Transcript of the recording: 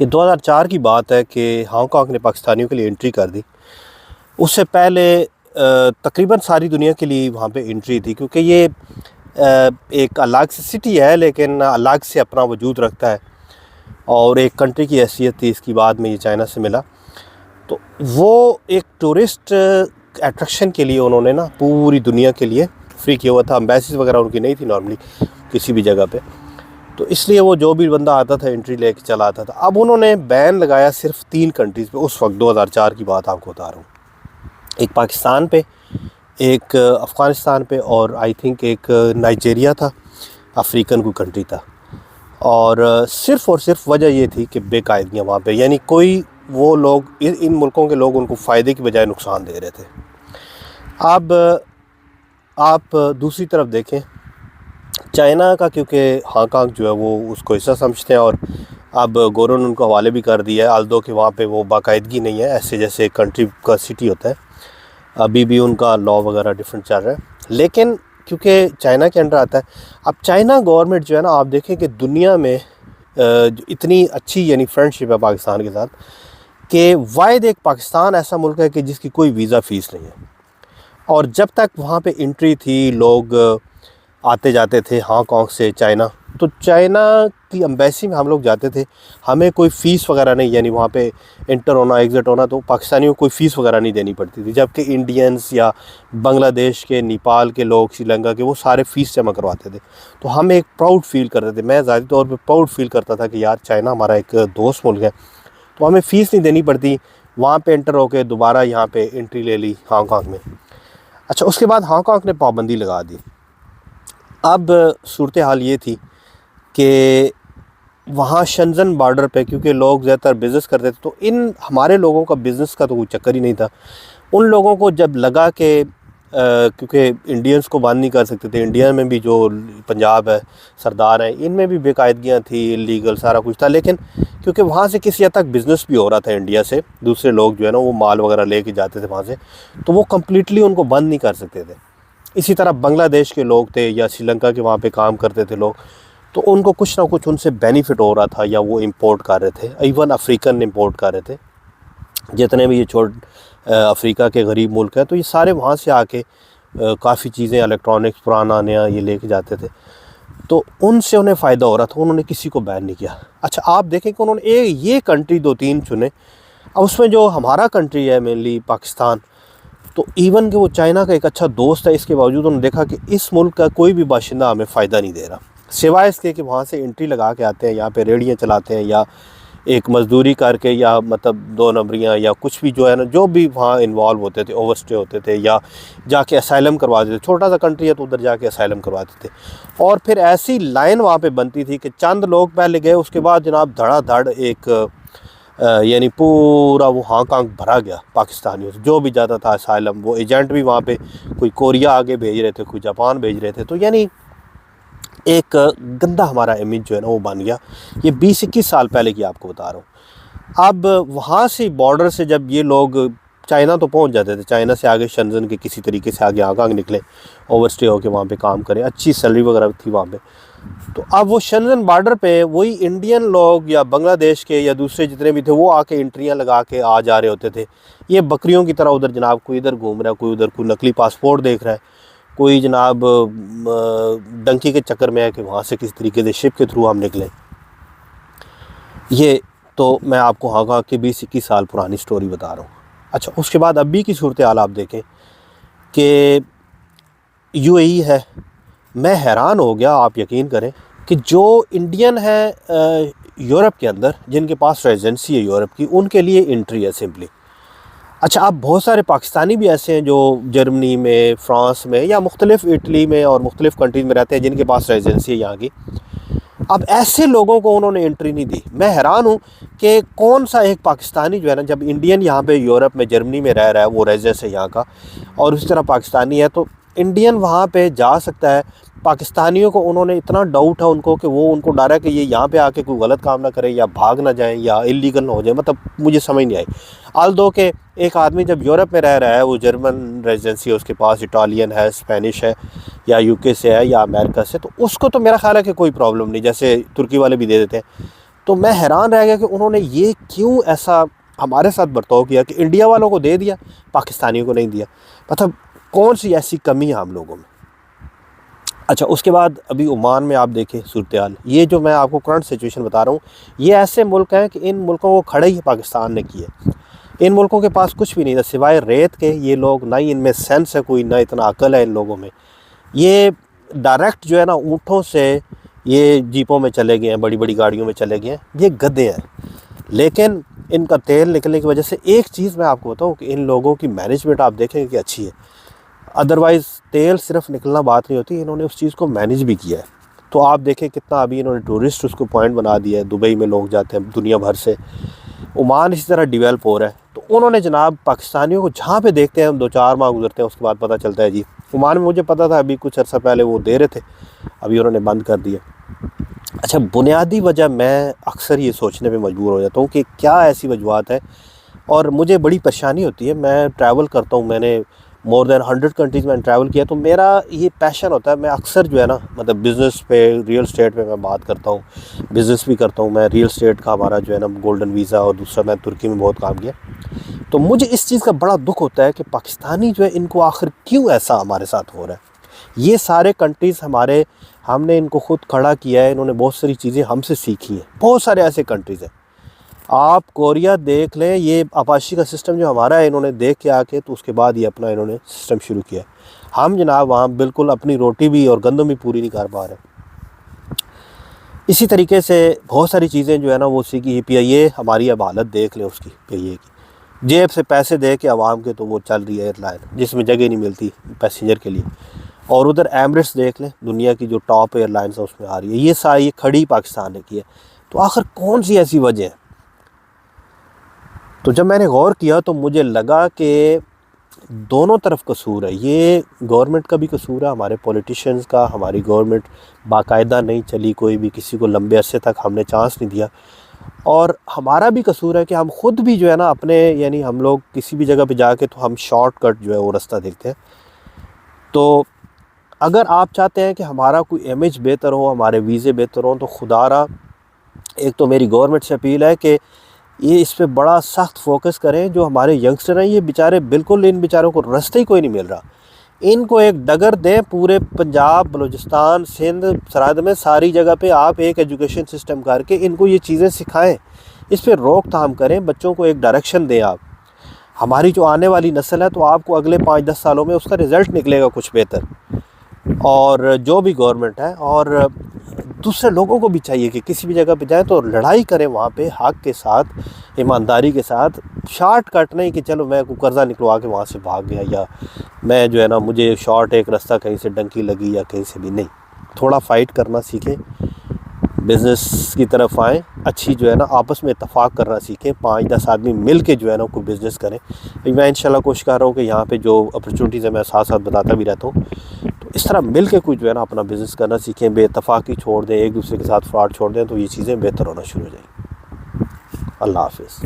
یہ 2004 کی بات ہے کہ ہانگ کانگ نے پاکستانیوں کے لیے انٹری کر دی۔ اس سے پہلے تقریباً ساری دنیا کے لیے وہاں پہ انٹری تھی، کیونکہ یہ ایک الگ سے سٹی ہے لیکن الگ سے اپنا وجود رکھتا ہے، اور ایک کنٹری کی حیثیت تھی اس کی بعد میں یہ چائنا سے ملا۔ تو وہ ایک ٹورسٹ اٹریکشن کے لیے انہوں نے پوری دنیا کے لیے فری کیا ہوا تھا۔ امبیسیز وغیرہ ان کی نہیں تھی نارملی کسی بھی جگہ پہ، تو اس لیے وہ جو بھی بندہ آتا تھا انٹری لے کے چلا آتا تھا۔ اب انہوں نے بین لگایا صرف 3 کنٹریز پہ، اس وقت 2004 کی بات آپ کو بتا رہا ہوں، ایک پاکستان پہ، ایک افغانستان پہ، اور آئی تھنک ایک نائجیریا تھا، افریقن کوئی کنٹری تھا۔ اور صرف اور صرف وجہ یہ تھی کہ بے قاعدگیاں وہاں پہ، یعنی کوئی وہ لوگ ان ملکوں کے لوگ ان کو فائدے کی بجائے نقصان دے رہے تھے۔ اب آپ دوسری طرف دیکھیں، چائنا کا کیونکہ ہانگ کانگ جو ہے وہ اس کو حصہ سمجھتے ہیں، اور اب گورنر نے ان کو حوالے بھی کر دیا ہے، آلدو کہ وہاں پہ وہ باقاعدگی نہیں ہے ایسے جیسے کنٹری کا سٹی ہوتا ہے، ابھی بھی ان کا لا وغیرہ ڈیفرنٹ چل رہا ہے، لیکن کیونکہ چائنا کے انڈر آتا ہے۔ اب چائنا گورنمنٹ جو ہے آپ دیکھیں کہ دنیا میں اتنی اچھی یعنی فرینڈشپ ہے پاکستان کے ساتھ، کہ واحد ایک پاکستان ایسا ملک ہے کہ جس کی کوئی ویزا فیس نہیں ہے، اور جب تک وہاں پہ انٹری تھی لوگ آتے جاتے تھے ہانگ کانگ سے چائنا، تو چائنا کی امبیسی میں ہم لوگ جاتے تھے، ہمیں کوئی فیس وغیرہ نہیں، یعنی وہاں پہ انٹر ہونا ایگزٹ ہونا تو پاکستانیوں کو کوئی فیس وغیرہ نہیں دینی پڑتی تھی، جبکہ انڈینس یا بنگلہ دیش کے، نیپال کے لوگ، سری لنکا کے، وہ سارے فیس جمع کرواتے تھے۔ تو ہم ایک پراؤڈ فیل کرتے تھے، میں ذاتی طور پہ پراؤڈ فیل کرتا تھا کہ یار چائنا ہمارا ایک دوست ملک ہے، تو ہمیں فیس نہیں دینی پڑتی، وہاں پہ انٹر ہو کے دوبارہ یہاں پہ انٹری لے لی ہانگ کانگ میں۔ اچھا، اس کے بعد ہانگ کانگ نے پابندی لگا دی۔ اب صورتحال یہ تھی کہ وہاں شنزن بارڈر پہ، کیونکہ لوگ زیادہ تر بزنس کرتے تھے، تو ان ہمارے لوگوں کا بزنس کا تو کوئی چکر ہی نہیں تھا۔ ان لوگوں کو جب لگا کہ کیونکہ انڈینس کو بند نہیں کر سکتے تھے، انڈیا میں بھی جو پنجاب ہے، سردار ہیں، ان میں بھی بے قاعدگیاں تھیں، لیگل سارا کچھ تھا، لیکن کیونکہ وہاں سے کسی حد تک بزنس بھی ہو رہا تھا انڈیا سے، دوسرے لوگ جو ہے وہ مال وغیرہ لے کے جاتے تھے وہاں سے، تو وہ کمپلیٹلی ان کو بند نہیں کر سکتے تھے۔ اسی طرح بنگلہ دیش کے لوگ تھے یا سری لنکا کے وہاں پہ کام کرتے تھے لوگ، تو ان کو کچھ نہ کچھ ان سے بینیفٹ ہو رہا تھا، یا وہ امپورٹ کر رہے تھے، ایون افریقن امپورٹ کر رہے تھے، جتنے بھی یہ افریقہ کے غریب ملک ہیں، تو یہ سارے وہاں سے آ کے کافی چیزیں الیکٹرانکس پرانا نیا یہ لے کے جاتے تھے، تو ان سے انہیں فائدہ ہو رہا تھا، انہوں نے کسی کو بین نہیں کیا۔ اچھا، آپ دیکھیں کہ انہوں نے یہ کنٹری 2-3 چنے، اب اس میں جو ہمارا کنٹری ہے مینلی پاکستان، تو ایون کہ وہ چائنا کا ایک اچھا دوست ہے، اس کے باوجود انہوں نے دیکھا کہ اس ملک کا کوئی بھی باشندہ ہمیں فائدہ نہیں دے رہا، سوائے اس کے کہ وہاں سے انٹری لگا کے آتے ہیں، یہاں پہ ریڑیاں چلاتے ہیں، یا ایک مزدوری کر کے، یا مطلب 2 نمبریاں یا کچھ بھی جو ہے جو بھی وہاں انوالو ہوتے تھے، اوور اسٹے ہوتے تھے، یا جا کے اسائلم کرواتے تھے، چھوٹا سا کنٹری ہے تو ادھر جا کے اسائلم کرواتے تھے، اور پھر ایسی لائن وہاں پہ بنتی تھی کہ چند لوگ پہلے گئے، اس کے بعد جناب دھڑا دھڑ ایک یعنی پورا وہ ہانگ کانگ بھرا گیا پاکستانیوں سے، جو بھی جاتا تھا اسائلم، وہ ایجنٹ بھی وہاں پہ کوئی کوریا آگے بھیج رہے تھے، کوئی جاپان بھیج رہے تھے، تو یعنی ایک گندا ہمارا امیج جو ہے وہ بن گیا۔ یہ 20-21 سال پہلے کی آپ کو بتا رہا ہوں۔ اب وہاں سے بارڈر سے جب یہ لوگ چائنا تو پہنچ جاتے تھے، چائنا سے آگے شنزن کے کسی طریقے سے آگے ہانگ کانگ نکلے، اوور اسٹے ہو کے وہاں پہ کام کریں، اچھی سیلری وغیرہ تھی وہاں پہ، تو اب وہ شنزن بارڈر پہ وہی انڈین لوگ یا بنگلہ دیش کے یا دوسرے جتنے بھی تھے، وہ آ کے انٹریاں لگا کے آ جا رہے ہوتے تھے، یہ بکریوں کی طرح ادھر جناب، کوئی ادھر گھوم رہا ہے، کوئی ادھر، کوئی نقلی پاسپورٹ دیکھ رہا ہے، کوئی جناب ڈنکی کے چکر میں ہے کہ وہاں سے کسی طریقے سے شپ کے تھرو ہم نکلیں۔ یہ تو میں آپ کو ہانگ کانگ کی 20-21 سال پرانی سٹوری بتا رہا ہوں۔ اچھا، اس کے بعد ابھی کی صورتحال آپ دیکھیں کہ UAE ہے، میں حیران ہو گیا، آپ یقین کریں کہ جو انڈین ہیں یورپ کے اندر، جن کے پاس ریزیڈنسی ہے یورپ کی، ان کے لیے انٹری ہے سمپلی۔ اچھا، اب بہت سارے پاکستانی بھی ایسے ہیں جو جرمنی میں، فرانس میں، یا مختلف اٹلی میں اور مختلف کنٹریز میں رہتے ہیں، جن کے پاس ریزیڈنسی ہے یہاں کی۔ اب ایسے لوگوں کو انہوں نے انٹری نہیں دی۔ میں حیران ہوں کہ کون سا ایک پاکستانی جو ہے جب انڈین یہاں پہ یورپ میں، جرمنی میں رہ رہا ہے، وہ ریزیڈنس ہے یہاں کا، اور اس طرح پاکستانی ہے، تو انڈین وہاں پہ جا سکتا ہے۔ پاکستانیوں کو انہوں نے اتنا ڈاؤٹ ہے ان کو ڈر ہے کہ یہ یہاں پہ آ کے کوئی غلط کام نہ کرے، یا بھاگ نہ جائیں، یا اللیگل نہ ہو جائے، مطلب مجھے سمجھ نہیں آئی۔ آلدو کہ ایک آدمی جب یورپ میں رہ رہا ہے، وہ جرمن ریزیڈنسی ہے اس کے پاس، اٹالین ہے، اسپینش ہے، یا UK سے ہے، یا امریکہ سے، تو اس کو تو میرا خیال ہے کہ کوئی پرابلم نہیں، جیسے ترکی والے بھی دے دیتے ہیں۔ تو میں حیران رہ گیا کہ انہوں نے یہ کیوں ایسا ہمارے ساتھ برتاؤ کیا کہ انڈیا والوں کو دے دیا، پاکستانیوں کو نہیں دیا. مطلب کون سی ایسی کمی ہے ہم لوگوں میں. اچھا اس کے بعد ابھی عمان میں آپ دیکھیں صورتحال، یہ جو میں آپ کو کرنٹ سچویشن بتا رہا ہوں، یہ ایسے ملک ہیں کہ ان ملکوں کو کھڑے ہی پاکستان نے کیے. ان ملکوں کے پاس کچھ بھی نہیں تھا سوائے ریت کے. یہ لوگ نہ ہی ان میں سینس ہے کوئی، نہ اتنا عقل ہے ان لوگوں میں. یہ ڈائریکٹ جو ہے نا اونٹوں سے یہ جیپوں میں چلے گئے ہیں، بڑی بڑی گاڑیوں میں چلے گئے ہیں، یہ گدھے ہیں. لیکن ان کا تیل نکلنے کی وجہ سے ایک چیز میں آپ کو بتاؤں کہ ان لوگوں کی مینجمنٹ آپ دیکھیں کہ اچھی ہے. ادروائز تیل صرف نکلنا بات نہیں ہوتی، انہوں نے اس چیز کو مینج بھی کیا ہے. تو آپ دیکھیں کتنا ابھی انہوں نے ٹورسٹ اس کو پوائنٹ بنا دیا ہے، دبئی میں لوگ جاتے ہیں دنیا بھر سے. عمان اسی طرح ڈیولپ ہو رہا ہے. تو انہوں نے جناب پاکستانیوں کو جہاں پہ دیکھتے ہیں، ہم 2-4 ماہ گزرتے ہیں اس کے بعد پتہ چلتا ہے جی عمان میں مجھے پتہ تھا ابھی کچھ عرصہ پہلے وہ دے رہے تھے، ابھی انہوں نے بند کر دیا. اچھا بنیادی وجہ میں اکثر یہ سوچنے پہ مجبور ہو جاتا ہوں کہ کیا ایسی وجوہات ہے، اور مجھے بڑی پریشانی ہوتی ہے. میں ٹریول کرتا ہوں، میں نے مور دین 100 کنٹریز میں ٹریول کیا. تو میرا یہ پیشن ہوتا ہے، میں اکثر جو ہے نا مطلب بزنس پہ، ریئل اسٹیٹ پہ میں بات کرتا ہوں، بزنس بھی کرتا ہوں میں. ریئل اسٹیٹ کا ہمارا جو ہے نا گولڈن ویزا، اور دوسرا میں ترکی میں بہت کام کیا. تو مجھے اس چیز کا بڑا دکھ ہوتا ہے کہ پاکستانی جو ہے ان کو آخر کیوں ایسا ہمارے ساتھ ہو رہا ہے. یہ سارے کنٹریز ہم نے ان کو خود کھڑا کیا ہے، انہوں نے بہت ساری چیزیں ہم سے سیکھی ہیں. بہت سارے ایسے کنٹریز ہیں، آپ کوریا دیکھ لیں، یہ آپاشی کا سسٹم جو ہمارا ہے انہوں نے دیکھ کے آ کے تو اس کے بعد یہ اپنا انہوں نے سسٹم شروع کیا. ہم جناب وہاں بالکل اپنی روٹی بھی اور گندم بھی پوری نہیں کر پا رہے. اسی طریقے سے بہت ساری چیزیں جو ہے نا وہ سیکھی. پی آئی اے ہماری اب حالت دیکھ لیں اس کی، پی آئی اے کی جیب سے پیسے دے کے عوام کے تو وہ چل رہی ہے ایئر لائن جس میں جگہ نہیں ملتی پیسنجر کے لیے. اور ادھر ایمریٹس دیکھ لیں، دنیا کی جو ٹاپ ایئر لائنس ہیں اس میں آ رہی ہے. یہ ساری کھڑی پاکستان نے کی ہے. تو آخر کون سی ایسی وجہ ہے؟ تو جب میں نے غور کیا تو مجھے لگا کہ دونوں طرف قصور ہے. یہ گورنمنٹ کا بھی قصور ہے، ہمارے پولیٹیشنز کا. ہماری گورنمنٹ باقاعدہ نہیں چلی، کوئی بھی کسی کو لمبے عرصے تک ہم نے چانس نہیں دیا. اور ہمارا بھی قصور ہے کہ ہم خود بھی جو ہے نا اپنے، یعنی ہم لوگ کسی بھی جگہ پہ جا کے تو ہم شارٹ کٹ جو ہے وہ راستہ دیکھتے ہیں. تو اگر آپ چاہتے ہیں کہ ہمارا کوئی امیج بہتر ہو، ہمارے ویزے بہتر ہوں، تو خدا را ایک تو میری گورنمنٹ سے اپیل ہے کہ یہ اس پہ بڑا سخت فوکس کریں. جو ہمارے ینگسٹر ہیں یہ بیچارے بالکل، ان بیچاروں کو رستہ ہی کوئی نہیں مل رہا. ان کو ایک ڈگر دیں، پورے پنجاب، بلوچستان، سندھ، سرحد میں ساری جگہ پہ آپ ایک ایجوکیشن سسٹم کر کے ان کو یہ چیزیں سکھائیں، اس پہ روک تھام کریں، بچوں کو ایک ڈائریکشن دیں. آپ ہماری جو آنے والی نسل ہے تو آپ کو اگلے 5-10 سالوں میں اس کا رزلٹ نکلے گا کچھ بہتر. اور جو بھی گورنمنٹ ہے اور دوسرے لوگوں کو بھی چاہیے کہ کسی بھی جگہ پہ جائیں تو لڑائی کریں وہاں پہ حق کے ساتھ، ایمانداری کے ساتھ. شارٹ کٹ نہیں کہ چلو میں کوئی قرضہ نکلوا کے وہاں سے بھاگ گیا، یا میں جو ہے نا مجھے شارٹ ایک راستہ کہیں سے ڈنکی لگی یا کہیں سے بھی. نہیں، تھوڑا فائٹ کرنا سیکھیں، بزنس کی طرف آئیں، اچھی جو ہے نا آپس میں اتفاق کرنا سیکھیں. 5-10 آدمی مل کے جو ہے نا کوئی بزنس کریں. میں انشاءاللہ کوشش کر رہا ہوں کہ یہاں پہ جو اپرچونیٹیز ہیں میں ساتھ ساتھ بتاتا بھی رہتا ہوں. تو اس طرح مل کے کوئی جو ہے نا اپنا بزنس کرنا سیکھیں، بے اتفاقی چھوڑ دیں، ایک دوسرے کے ساتھ فراڈ چھوڑ دیں، تو یہ چیزیں بہتر ہونا شروع ہو جائیں گی. اللہ حافظ.